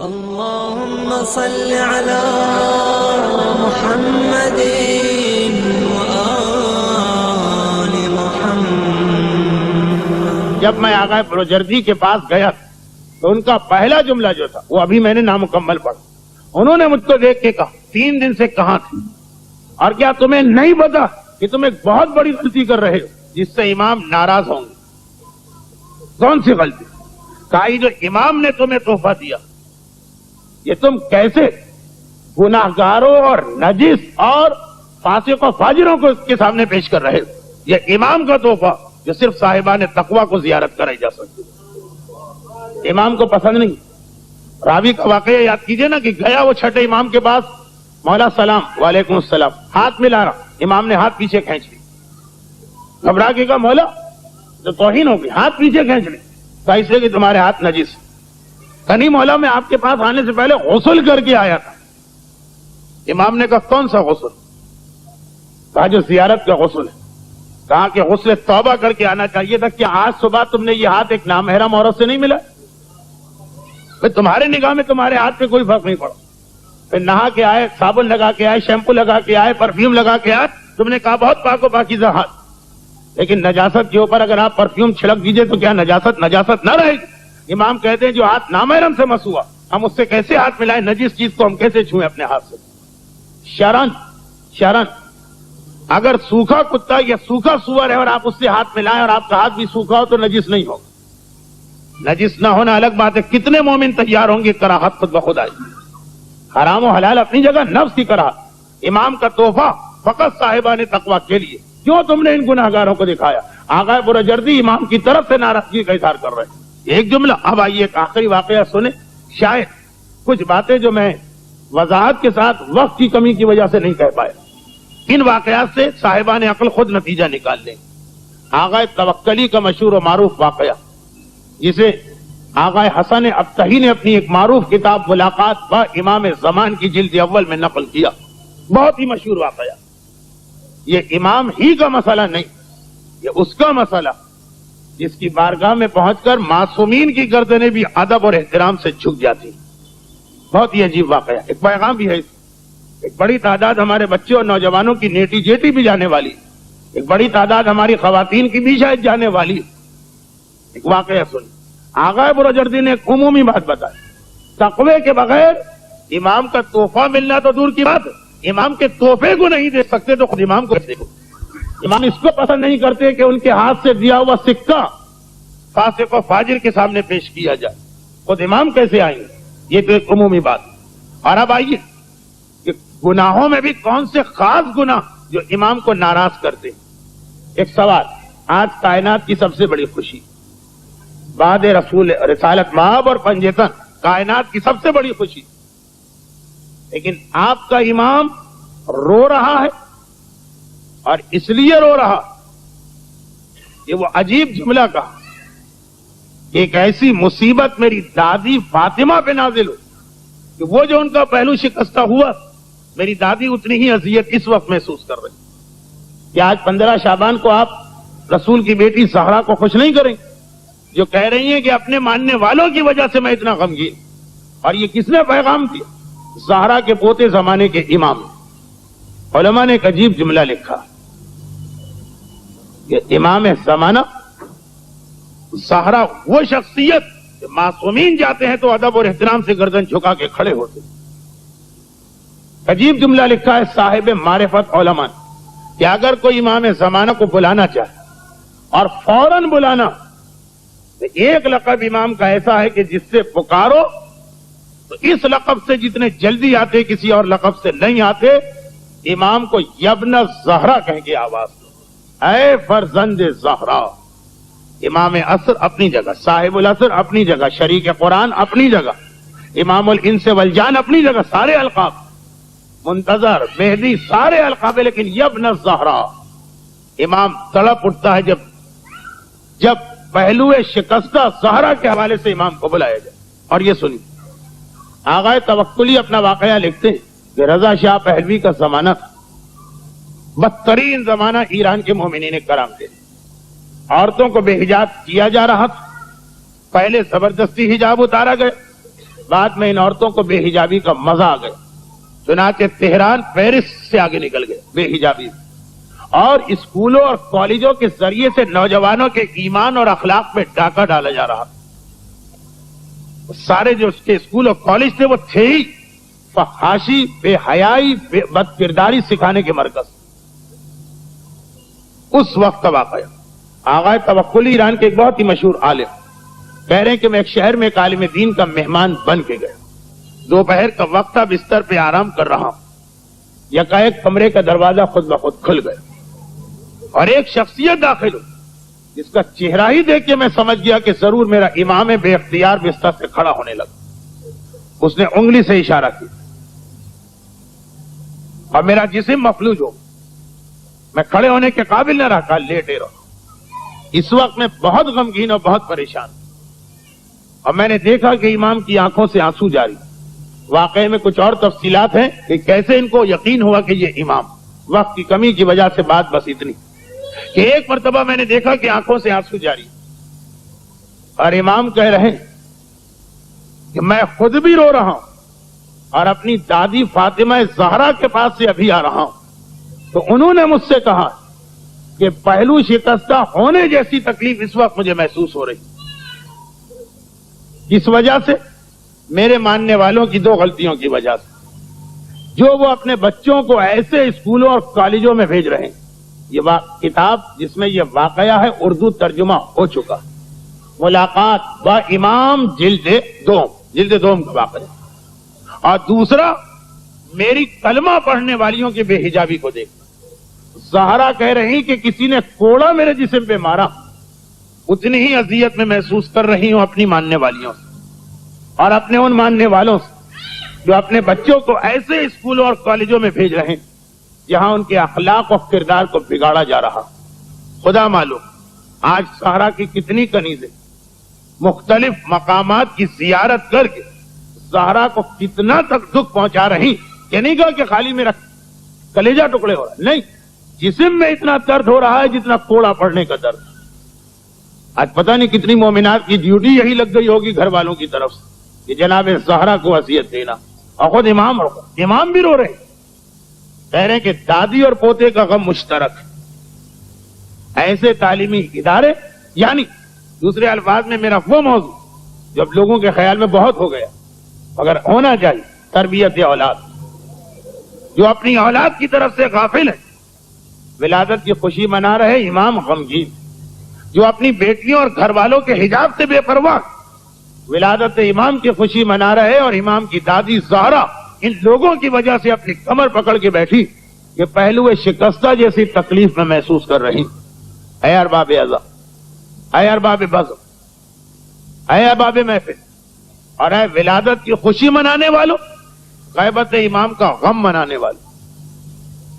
اللهم صل على محمد وآل محمد۔ جب میں آغا بروجردی کے پاس گیا تو ان کا پہلا جملہ جو تھا وہ ابھی میں نے نامکمل پڑھا۔ انہوں نے مجھ کو دیکھ کے کہا 3 دن سے کہاں تھی اور کیا تمہیں نہیں پتا کہ تم ایک بہت بڑی غلطی کر رہے ہو جس سے امام ناراض ہوں گے؟ کون سی غلطی؟ کہا جو امام نے تمہیں تحفہ دیا یہ تم کیسے گناہگاروں اور نجس اور فاسق و فاجروں کو اس کے سامنے پیش کر رہے ہو؟ یہ امام کا تحفہ جو صرف صاحبان تقوی کو زیارت کرائی جا سکتی، امام کو پسند نہیں۔ راوی کا واقعہ یاد کیجئے نا کہ گیا وہ چھٹے امام کے پاس، مولا سلام، وعلیکم السلام، ہاتھ ملا رہا، امام نے ہاتھ پیچھے کھینچ لی، گھبرا کے کہا مولا تو توہین ہوگی، ہاتھ پیچھے کھینچ لی، کہا اس لیے کہ تمہارے ہاتھ نجس۔ نہیں مولا میں آپ کے پاس آنے سے پہلے غسل کر کے آیا تھا۔ امام نے کہا کون سا غسل؟ کہا جو زیارت کا غسل ہے۔ کہا کہ غسل توبہ کر کے آنا چاہیے تھا، کہ آج صبح تم نے یہ ہاتھ ایک نامحرم عورت سے نہیں ملا؟ پھر تمہارے نگاہ میں تمہارے ہاتھ پہ کوئی فرق نہیں پڑا، پھر نہا کے آئے، صابن لگا کے آئے، شیمپو لگا کے آئے، پرفیوم لگا کے آئے، تم نے کہا بہت پاک و پاکیزہ ہاتھ، لیکن نجاست کے اوپر اگر آپ پرفیوم چھڑک دیجئے تو کیا نجاست نہ رہے گی؟ امام کہتے ہیں جو ہاتھ نامحرم سے مس ہوا ہم اس سے کیسے ہاتھ ملائیں، نجس چیز کو ہم کیسے چھوئیں اپنے ہاتھ سے؟ شرن اگر سوکھا کتا یا سوکھا سور ہے اور آپ اس سے ہاتھ ملائیں اور آپ کا ہاتھ بھی سوکھا ہو تو نجس نہیں ہوگا۔ نجس نہ ہونا الگ بات ہے، کتنے مومن تیار ہوں گے کراہت خود بخود آئی۔ حرام و حلال اپنی جگہ، نفس کی کراہت۔ امام کا تحفہ فقط صاحبان تقوی کے لیے، کیوں تم نے ان گناہگاروں کو دکھایا؟ آغا بروجردی امام کی طرف سے ناراضگی کا اظہار کر رہے ہیں۔ ایک جملہ، اب آئیے ایک آخری واقعہ سنیں، شاید کچھ باتیں جو میں وضاحت کے ساتھ وقت کی کمی کی وجہ سے نہیں کہہ پایا، ان واقعات سے صاحبان عقل خود نتیجہ نکال لیں۔ آغا توکلی کا مشہور و معروف واقعہ جسے آغا حسن ابتہی نے اپنی ایک معروف کتاب ملاقات با امام زمان کی جلد اول میں نقل کیا، بہت ہی مشہور واقعہ۔ یہ امام ہی کا مسئلہ نہیں، یہ اس کا مسئلہ جس کی بارگاہ میں پہنچ کر معصومین کی گردنیں بھی ادب اور احترام سے جھک جاتی۔ بہت ہی عجیب واقعہ، ایک پیغام بھی ہے، ایک بڑی تعداد ہمارے بچے اور نوجوانوں کی نیٹی جیٹی بھی جانے والی، ایک بڑی تعداد ہماری خواتین کی بھی شاید جانے والی۔ ایک واقعہ سن، آغا بروجردی نے ایک عمومی بات بتائی، تقوی کے بغیر امام کا تحفہ ملنا تو دور کی بات ہے، امام کے تحفے کو نہیں دے سکتے تو خود امام کو دیکھو۔ امام اس کو پسند نہیں کرتے کہ ان کے ہاتھ سے دیا ہوا سکہ فاسق و فاجر کے سامنے پیش کیا جائے، خود امام کیسے آئیں گے؟ یہ تو ایک عمومی بات۔ اور اب آئیے کہ گناہوں میں بھی کون سے خاص گناہ جو امام کو ناراض کرتے ہیں۔ ایک سوال، آج کائنات کی سب سے بڑی خوشی بعد رسول رسالت مآب اور پنجتن، کائنات کی سب سے بڑی خوشی، لیکن آپ کا امام رو رہا ہے، اور اس لیے رو رہا کہ وہ عجیب جملہ کہا، ایک ایسی مصیبت میری دادی فاطمہ پہ نازل ہو کہ وہ جو ان کا پہلو شکستہ ہوا، میری دادی اتنی ہی اذیت اس وقت محسوس کر رہی۔ کہ آج 15 شعبان کو آپ رسول کی بیٹی زہرا کو خوش نہیں کریں جو کہہ رہی ہیں کہ اپنے ماننے والوں کی وجہ سے میں اتنا غمگین۔ اور یہ کس نے پیغام دیا؟ زہرا کے پوتے زمانے کے امام۔ علماء نے ایک عجیب جملہ لکھا کہ امام زمانہ زہرا وہ شخصیت کہ معصومین جاتے ہیں تو ادب اور احترام سے گردن جھکا کے کھڑے ہوتے۔ عجیب جملہ لکھا ہے صاحب معرفت علماء نے کہ اگر کوئی امام زمانہ کو بلانا چاہے اور فوراً بلانا، تو ایک لقب امام کا ایسا ہے کہ جس سے پکارو تو اس لقب سے جتنے جلدی آتے کسی اور لقب سے نہیں آتے، امام کو یبن زہرا کہہ کے آواز دو، اے فرزند زہرا۔ امام عصر اپنی جگہ، صاحب العصر اپنی جگہ، شریک قرآن اپنی جگہ، امام الانس والجان اپنی جگہ، سارے القاب، منتظر، مہدی، سارے القاب، لیکن یبن زہرا امام تڑپ اٹھتا ہے جب پہلو شکستہ زہرا کے حوالے سے امام کو بلایا جائے۔ اور یہ سنیے، آغا توکلی اپنا واقعہ لکھتے ہیں کہ رضا شاہ پہلوی کا زمانہ تھا، بدترین زمانہ ایران کے مومنین کرام کے، عورتوں کو بے حجاب کیا جا رہا تھا، پہلے زبردستی حجاب اتارا گیا، بعد میں ان عورتوں کو بے حجابی کا مزہ آ گیا، چنانچہ تہران پیرس سے آگے نکل گئے بے حجابی، اور اسکولوں اور کالجوں کے ذریعے سے نوجوانوں کے ایمان اور اخلاق میں ڈاکہ ڈالا جا رہا۔ سارے جو اس کے اسکول اور کالج تھے وہ تھے ہی فحاشی، بے حیائی، بد کرداری سکھانے کے مرکز۔ اس وقت کا واقعہ آغا توکل ایران کے ایک بہت ہی مشہور عالم کہہ رہے ہیں کہ میں ایک شہر میں ایک عالم دین کا مہمان بن کے گیا، دوپہر کا وقت تھا، بستر پہ آرام کر رہا ہوں، یکایک کمرے کا دروازہ خود بخود کھل گیا اور ایک شخصیت داخل ہوئی جس کا چہرہ ہی دیکھ کے میں سمجھ گیا کہ ضرور میرا امام ہے۔ بے اختیار بستر سے کھڑا ہونے لگا، اس نے انگلی سے اشارہ کیا اور میرا جسم مفلوج ہو، میں کھڑے ہونے کے قابل نہ رہا، لیٹے رہا۔ اس وقت میں بہت غمگین اور بہت پریشان، اور میں نے دیکھا کہ امام کی آنکھوں سے آنسو جاری۔ واقعے میں کچھ اور تفصیلات ہیں کہ کیسے ان کو یقین ہوا کہ یہ امام۔ وقت کی کمی کی وجہ سے بات بس اتنی کہ ایک مرتبہ میں نے دیکھا کہ آنکھوں سے آنسو جاری اور امام کہہ رہے ہیں کہ میں خود بھی رو رہا ہوں اور اپنی دادی فاطمہ زہرا کے پاس سے ابھی آ رہا ہوں، تو انہوں نے مجھ سے کہا کہ پہلو شکستہ ہونے جیسی تکلیف اس وقت مجھے محسوس ہو رہی۔ اس وجہ سے میرے ماننے والوں کی دو غلطیوں کی وجہ سے، جو وہ اپنے بچوں کو ایسے اسکولوں اور کالجوں میں بھیج رہے ہیں۔ یہ کتاب جس میں یہ واقعہ ہے اردو ترجمہ ہو چکا، ملاقات با امام جلد دوم کا واقعہ، اور دوسرا میری کلمہ پڑھنے والیوں کے بے حجابی کو دیکھ۔ زہرا کہہ رہی کہ کسی نے کوڑا میرے جسم پہ مارا، اتنی ہی اذیت میں محسوس کر رہی ہوں اپنی ماننے والیوں سے اور اپنے ان ماننے والوں سے جو اپنے بچوں کو ایسے اسکولوں اور کالجوں میں بھیج رہے ہیں جہاں ان کے اخلاق اور کردار کو بگاڑا جا رہا۔ خدا معلوم آج زہرا کی کتنی کنیزیں مختلف مقامات کی زیارت کر کے زہرا کو کتنا تک دکھ پہنچا رہی، کہ نہیں کہا کہ خالی میرا کلیجہ ٹکڑے ہو رہا ہے، نہیں، جسم میں اتنا درد ہو رہا ہے جتنا کوڑا پڑنے کا درد۔ آج پتہ نہیں کتنی مومنات کی ڈیوٹی یہی لگ گئی ہوگی گھر والوں کی طرف سے کہ جناب زہرا کو اذیت دینا، اور خود امام بھی رو رہے ہیں، کہہ رہے ہیں کہ دادی اور پوتے کا غم مشترک ہے۔ ایسے تعلیمی ادارے، یعنی دوسرے الفاظ میں میرا وہ موضوع جو اب لوگوں کے خیال میں بہت ہو گیا مگر ہونا چاہیے، تربیت اولاد، جو اپنی اولاد کی طرف سے غافل ہے، ولادت کی خوشی منا رہے امام غمگین، جو اپنی بیٹیوں اور گھر والوں کے حجاب سے بے پرواہ ولادت امام کی خوشی منا رہے، اور امام کی دادی زہرا ان لوگوں کی وجہ سے اپنی کمر پکڑ کے بیٹھی کہ پہلو شکستہ جیسی تکلیف میں محسوس کر رہی۔ اے ارباب ازا، اے ارباب بزم، اے ارباب محفل، اور اے ولادت کی خوشی منانے والوں، غیبت امام کا غم منانے والوں۔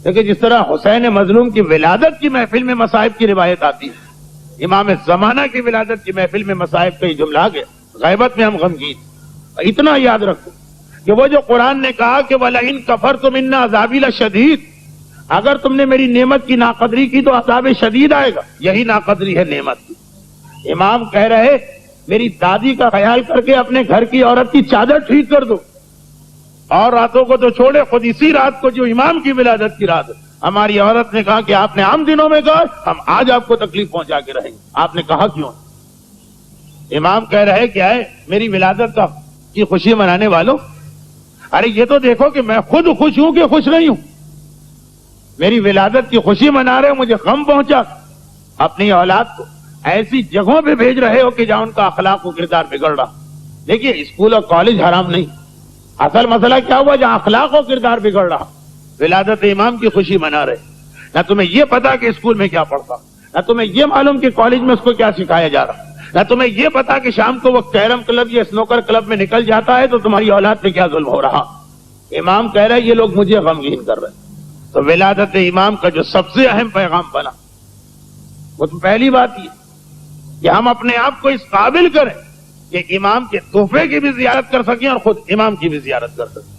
دیکھیں جس طرح حسین مظلوم کی ولادت کی محفل میں مصائب کی روایت آتی ہے، امام زمانہ کی ولادت کی محفل میں مصائب کا یہ جملہ آ گیا، غیبت میں ہم غمگین۔ اتنا یاد رکھو کہ وہ جو قرآن نے کہا کہ وَلَئِن كَفَرْتُمْ إِنَّ عَذَابِي لَشَدِيدٌ، اگر تم نے میری نعمت کی ناقدری کی تو عذاب شدید آئے گا، یہی ناقدری ہے نعمت کی۔ امام کہہ رہے میری دادی کا خیال کر کے اپنے گھر کی عورت کی چادر ٹھیک کر دو، اور راتوں کو تو چھوڑے، خود اسی رات کو جو امام کی ولادت کی رات ہے، ہماری عورت نے کہا کہ آپ نے عام دنوں میں کہا ہم آج آپ کو تکلیف پہنچا کے رہیں گے، آپ نے کہا کیوں؟ امام کہہ رہے کیا ہے میری ولادت کی خوشی منانے والوں، ارے یہ تو دیکھو کہ میں خود خوش ہوں کہ خوش نہیں ہوں، میری ولادت کی خوشی منا رہے ہو، مجھے غم پہنچا، اپنی اولاد کو ایسی جگہوں پہ بھیج رہے ہو کہ جہاں ان کا اخلاق و کردار بگڑ رہا۔ دیکھیے اسکول اور کالج حرام نہیں، اصل مسئلہ کیا ہوا جہاں اخلاق و کردار بگڑ رہا، ولادت امام کی خوشی منا رہے، نہ تمہیں یہ پتا کہ اسکول میں کیا پڑھتا، نہ تمہیں یہ معلوم کہ کالج میں اس کو کیا سکھایا جا رہا، نہ تمہیں یہ پتا کہ شام کو وہ کیرم کلب یا سنوکر کلب میں نکل جاتا ہے تو تمہاری اولاد پہ کیا ظلم ہو رہا۔ امام کہہ رہے یہ لوگ مجھے غمگین کر رہے۔ تو ولادت امام کا جو سب سے اہم پیغام بنا وہ تو پہلی بات یہ کہ ہم اپنے آپ کو اس قابل کریں کہ امام کے تحفے کی بھی زیارت کر سکیں اور خود امام کی بھی زیارت کر سکیں،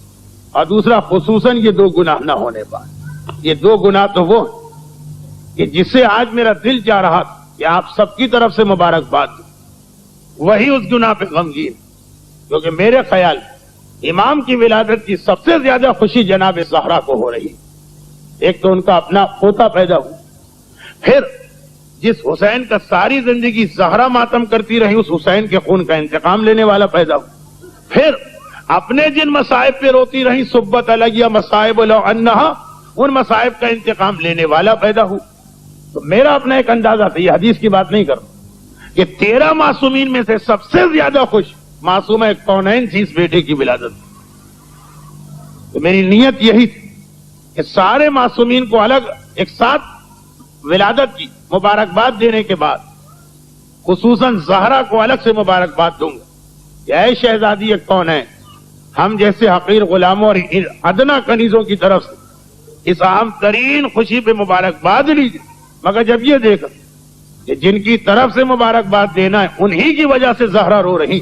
اور دوسرا خصوصاً یہ دو گناہ نہ ہونے پائے۔ یہ دو گناہ تو وہ کہ جس سے آج میرا دل چاہ رہا کہ آپ سب کی طرف سے مبارکباد دوں، وہی اس گناہ پہ غمگین کیونکہ میرے خیال امام کی ولادت کی سب سے زیادہ خوشی جناب زہرا کو ہو رہی ہے۔ ایک تو ان کا اپنا پوتا پیدا ہوا، پھر جس حسین کا ساری زندگی زہرا ماتم کرتی رہی، اس حسین کے خون کا انتقام لینے والا پیدا ہوا، پھر اپنے جن مصائب پہ روتی رہی صبت علیہ مصائب لو انہا، ان مصائب کا انتقام لینے والا پیدا ہوا۔ تو میرا اپنا ایک اندازہ تھا، یہ حدیث کی بات نہیں کر رہا، کہ 13 معصومین میں سے سب سے زیادہ خوش معصومہ کونین تھی اس بیٹے کی ولادت۔ تو میری نیت یہی تھی کہ سارے معصومین کو الگ ایک ساتھ ولادت کی مبارکباد دینے کے بعد خصوصاً زہرا کو الگ سے مبارکباد دوں گا کہ اے شہزادی کونین، ہم جیسے حقیر غلاموں اور ادنا کنیزوں کی طرف سے اس اہم ترین خوشی پہ مبارکباد لیجیے، مگر جب یہ دیکھا کہ جن کی طرف سے مبارکباد دینا ہے انہی کی وجہ سے زہرا رو رہی،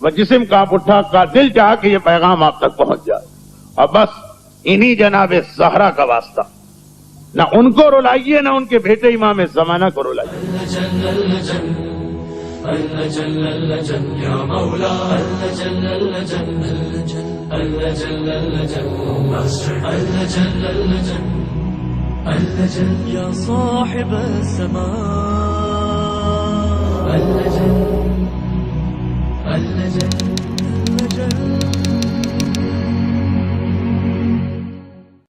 وہ جسم کانپ اٹھا کا دل چاہا کہ یہ پیغام آپ تک پہنچ جائے، اور بس انہی جناب زہرا کا واسطہ، نہ ان کو رلائیے نہ ان کے بیٹے امام زمانہ کو رلائیے۔ يا صاحب السماء